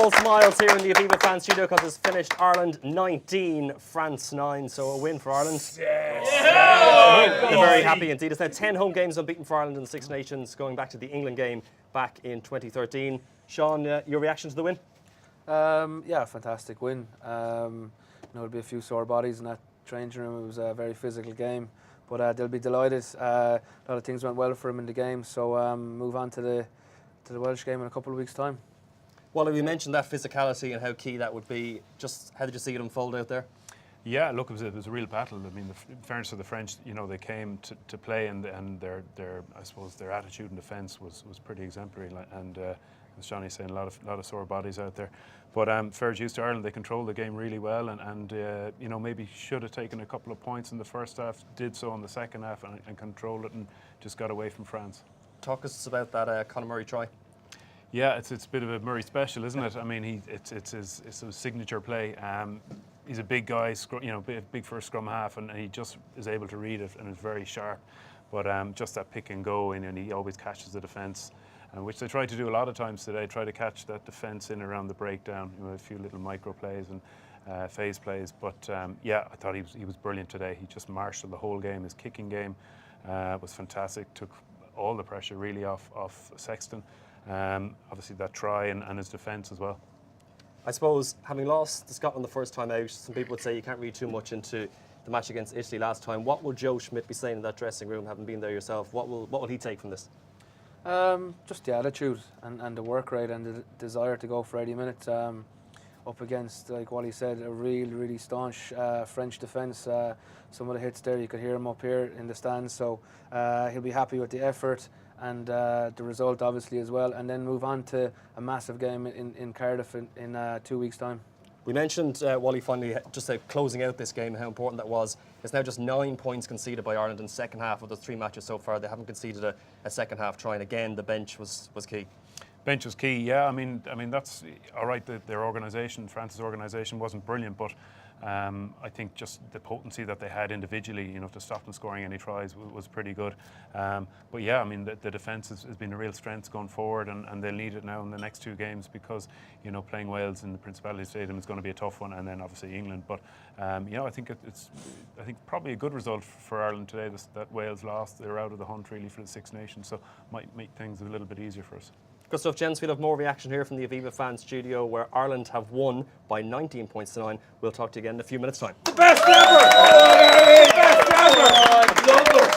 all smiles here in the Aviva fan studio because it's finished Ireland 19, France 9. So a win for Ireland. They're very happy indeed. It's now 10 home games unbeaten for Ireland in the Six Nations, going back to the England game back in 2013. Sean, your reaction to the win? Yeah, fantastic win. There'll be a few sore bodies in that changing room. It was a very physical game, but they'll be delighted. A lot of things went well for him in the game, so move on to the Welsh game in a couple of weeks' time. Well, we mentioned that physicality and how key that would be. Just how did you see it unfold out there? Yeah, look, it was a real battle. I mean, in fairness to the French, they came to play, and their I suppose their attitude in defence was pretty exemplary. And as Johnny's saying, a lot of sore bodies out there. But fair dues to Ireland, they controlled the game really well, and maybe should have taken a couple of points in the first half, did so in the second half, and controlled it, and just got away from France. Talk us about that Conor Murray try. Yeah, it's a bit of a Murray special, isn't it? I mean, it's his signature play. He's a big guy, big for a scrum half, and he just is able to read it and is very sharp. But just that pick and go, and he always catches the defence, which they try to do a lot of times today. Try to catch that defence in around the breakdown, a few little micro plays and phase plays. But yeah, I thought he was brilliant today. He just marshalled the whole game. His kicking game was fantastic. Took all the pressure really off Sexton. Obviously that try and his defence as well. I suppose, having lost to Scotland the first time out, some people would say you can't read too much into the match against Italy last time. What will Joe Schmidt be saying in that dressing room, having been there yourself? What will he take from this? Just the attitude and the work rate and the desire to go for 80 minutes up against, like Wally said, a really staunch French defence. Some of the hits there, you could hear him up here in the stands, so he'll be happy with the effort and the result obviously as well, and then move on to a massive game in Cardiff in 2 weeks' time. We mentioned, Wally, finally, just closing out this game, how important that was. It's now just 9 points conceded by Ireland in the second half of those 3 matches so far. They haven't conceded a second half try, and again, the bench was key. Bench was key, yeah. I mean that's all right. Their organisation, France's organisation, wasn't brilliant, but I think just the potency that they had individually, to stop them scoring any tries was pretty good. But yeah, I mean the defence has been a real strength going forward, and they'll need it now in the next 2 games because playing Wales in the Principality Stadium is going to be a tough one, and then obviously England. But I think it's probably a good result for Ireland today that Wales lost. They're out of the hunt really for the Six Nations, so might make things a little bit easier for us. Good stuff, gents. We'll have more reaction here from the Aviva fan studio, where Ireland have won by 19 points to 9. We'll talk to you again in a few minutes' time. The best ever! Best ever!